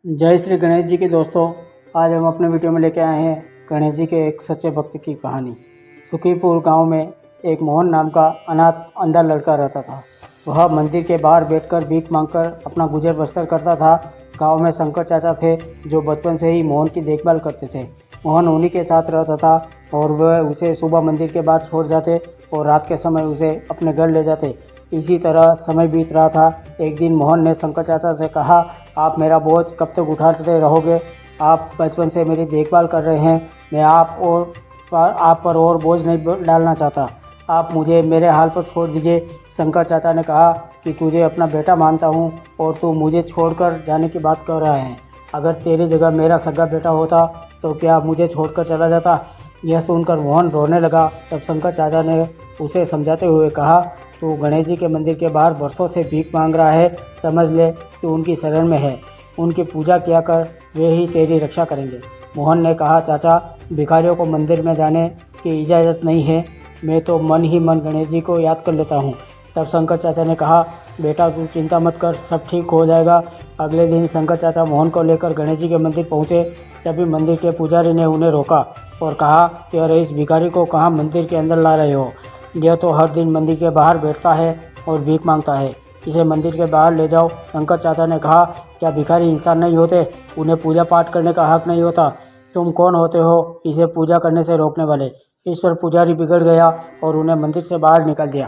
जय श्री गणेश जी के दोस्तों, आज हम अपने वीडियो में लेके आए हैं गणेश जी के एक सच्चे भक्त की कहानी। सुखीपुर गांव में एक मोहन नाम का अनाथ अंधा लड़का रहता था। वह मंदिर के बाहर बैठकर भीख मांगकर अपना गुजर बसर करता था। गांव में शंकर चाचा थे जो बचपन से ही मोहन की देखभाल करते थे। मोहन उन्हीं के साथ रहता था और वह उसे सुबह मंदिर के बाद छोड़ जाते और रात के समय उसे अपने घर ले जाते। इसी तरह समय बीत रहा था। एक दिन मोहन ने शंकर चाचा से कहा, आप मेरा बोझ कब तक उठाते रहोगे? आप बचपन से मेरी देखभाल कर रहे हैं। मैं आप पर और बोझ नहीं डालना चाहता। आप मुझे मेरे हाल पर छोड़ दीजिए। शंकर चाचा ने कहा कि तुझे अपना बेटा मानता हूँ और तू मुझे छोड़कर जाने की बात कर रहा है। अगर तेरी जगह मेरा सगा बेटा होता तो क्या मुझे छोड़कर चला जाता? यह सुनकर मोहन रोने लगा। तब शंकर चाचा ने उसे समझाते हुए कहा, तू गणेश जी के मंदिर के बाहर बरसों से भीख मांग रहा है। समझ ले तू उनकी शरण में है। उनकी पूजा किया कर, वे ही तेरी रक्षा करेंगे। मोहन ने कहा, चाचा भिखारियों को मंदिर में जाने की इजाज़त नहीं है। मैं तो मन ही मन गणेश जी को याद कर लेता हूँ। तब शंकर चाचा ने कहा, बेटा तू चिंता मत कर, सब ठीक हो जाएगा। अगले दिन शंकर चाचा मोहन को लेकर गणेश जी के मंदिर पहुँचे। तभी मंदिर के पुजारी ने उन्हें रोका और कहा कि अरे इस भिखारी को कहाँ मंदिर के अंदर ला रहे हो? यह तो हर दिन मंदिर के बाहर बैठता है और भीख मांगता है। इसे मंदिर के बाहर ले जाओ। शंकर चाचा ने कहा, क्या भिखारी इंसान नहीं होते? उन्हें पूजा पाठ करने का हक नहीं होता? तुम कौन होते हो इसे पूजा करने से रोकने वाले? इस पर पुजारी बिगड़ गया और उन्हें मंदिर से बाहर निकाल दिया।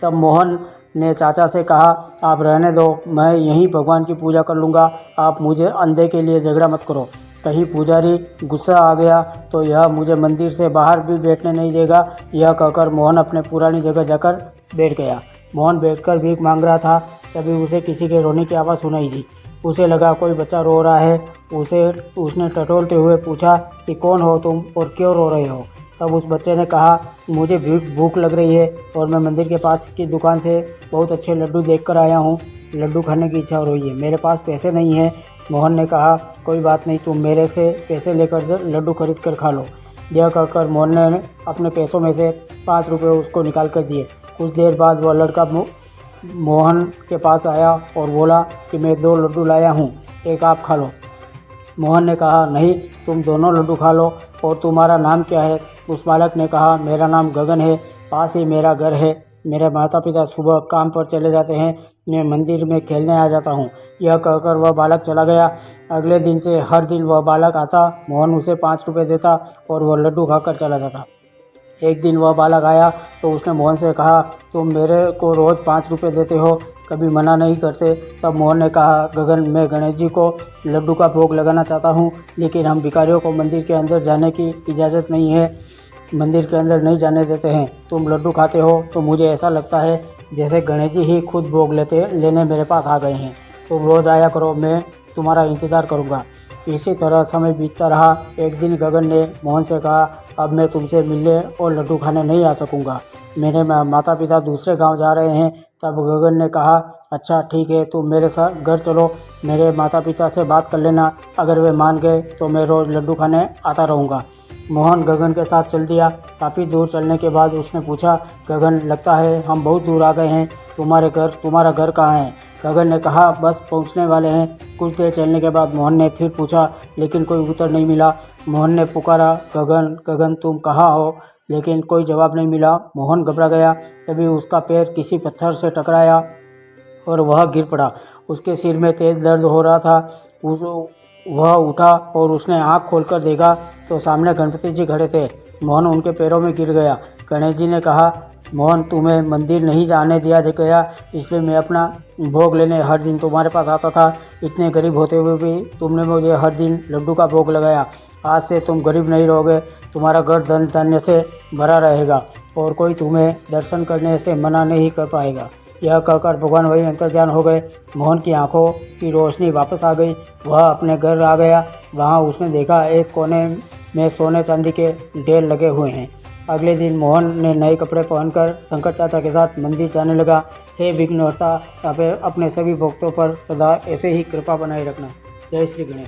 तब मोहन ने चाचा से कहा, आप रहने दो, मैं यहीं भगवान की पूजा कर लूँगा। आप मुझे अंधे के लिए झगड़ा मत करो। कहीं पुजारी गुस्सा आ गया तो यह मुझे मंदिर से बाहर भी बैठने नहीं देगा। यह कहकर मोहन अपने पुरानी जगह जाकर बैठ गया। मोहन बैठकर भीख मांग रहा था। तभी उसे किसी के रोने की आवाज़ सुनाई दी। उसे लगा कोई बच्चा रो रहा है। उसने टटोलते हुए पूछा कि कौन हो तुम और क्यों रो रहे हो? तब उस बच्चे ने कहा, मुझे भूख लग रही है और मैं मंदिर के पास की दुकान से बहुत अच्छे लड्डू देखकर आया हूँ। लड्डू खाने की इच्छा हो रही है। मेरे पास पैसे नहीं हैं। मोहन ने कहा, कोई बात नहीं, तुम मेरे से पैसे लेकर लड्डू खरीद कर खा लो। यह कहकर मोहन ने अपने पैसों में से 5 रुपये उसको निकाल कर दिए। कुछ देर बाद वह लड़का मोहन के पास आया और बोला कि मैं 2 लड्डू लाया हूँ, एक आप खा लो। मोहन ने कहा, नहीं, तुम दोनों लड्डू खा लो। और तुम्हारा नाम क्या है? उस बालक ने कहा, मेरा नाम गगन है, पास ही मेरा घर है। मेरे माता पिता सुबह काम पर चले जाते हैं, मैं मंदिर में खेलने आ जाता हूँ। यह कहकर वह बालक चला गया। अगले दिन से हर दिन वह बालक आता, मोहन उसे 5 रुपये देता और वह लड्डू खाकर चला जाता। एक दिन वह बालक आया तो उसने मोहन से कहा, तुम मेरे को रोज़ 5 रुपये देते हो, कभी मना नहीं करते। तब मोहन ने कहा, गगन मैं गणेश जी को लड्डू का भोग लगाना चाहता हूँ, लेकिन हम भिखारियों को मंदिर के अंदर जाने की इजाज़त नहीं है, मंदिर के अंदर नहीं जाने देते हैं। तुम लड्डू खाते हो तो मुझे ऐसा लगता है जैसे गणेश जी ही खुद भोग लेने मेरे पास आ गए हैं। तुम रोज़ आया करो, मैं तुम्हारा इंतज़ार करूँगा। इसी तरह समय बीतता रहा। एक दिन गगन ने मोहन से कहा, अब मैं तुमसे मिलने और लड्डू खाने नहीं आ सकूँगा, मेरे माता पिता दूसरे गांव जा रहे हैं। तब गगन ने कहा, अच्छा ठीक है, तुम मेरे साथ घर चलो, मेरे माता पिता से बात कर लेना, अगर वे मान गए तो मैं रोज़ लड्डू खाने आता रहूँगा। मोहन गगन के साथ चल दिया। काफ़ी दूर चलने के बाद उसने पूछा, गगन लगता है हम बहुत दूर आ गए हैं, तुम्हारा घर कहाँ है? गगन ने कहा, बस पहुंचने वाले हैं। कुछ देर चलने के बाद मोहन ने फिर पूछा, लेकिन कोई उत्तर नहीं मिला। मोहन ने पुकारा, गगन गगन तुम कहाँ हो? लेकिन कोई जवाब नहीं मिला। मोहन घबरा गया। तभी उसका पैर किसी पत्थर से टकराया और वह गिर पड़ा। उसके सिर में तेज़ दर्द हो रहा था। वह उठा और उसने आँख खोलकर देखा तो सामने गणपति जी खड़े थे। मोहन उनके पैरों में गिर गया। गणेश जी ने कहा, मोहन तुम्हें मंदिर नहीं जाने दिया गया, इसलिए मैं अपना भोग लेने हर दिन तुम्हारे पास आता था। इतने गरीब होते हुए भी तुमने मुझे हर दिन लड्डू का भोग लगाया। आज से तुम गरीब नहीं रहोगे, तुम्हारा घर धन धान्य से भरा रहेगा और कोई तुम्हें दर्शन करने से मना नहीं कर पाएगा। यह कहकर भगवान वही अंतर्ध्यान हो गए। मोहन की आंखों की रोशनी वापस आ गई। वह अपने घर आ गया। वहाँ उसने देखा एक कोने में सोने चांदी के ढेर लगे हुए हैं। अगले दिन मोहन ने नए कपड़े पहनकर शंकर चाचा के साथ मंदिर जाने लगा। हे विघ्नहर्ता, अपने सभी भक्तों पर सदा ऐसे ही कृपा बनाए रखना। जय श्री गणेश।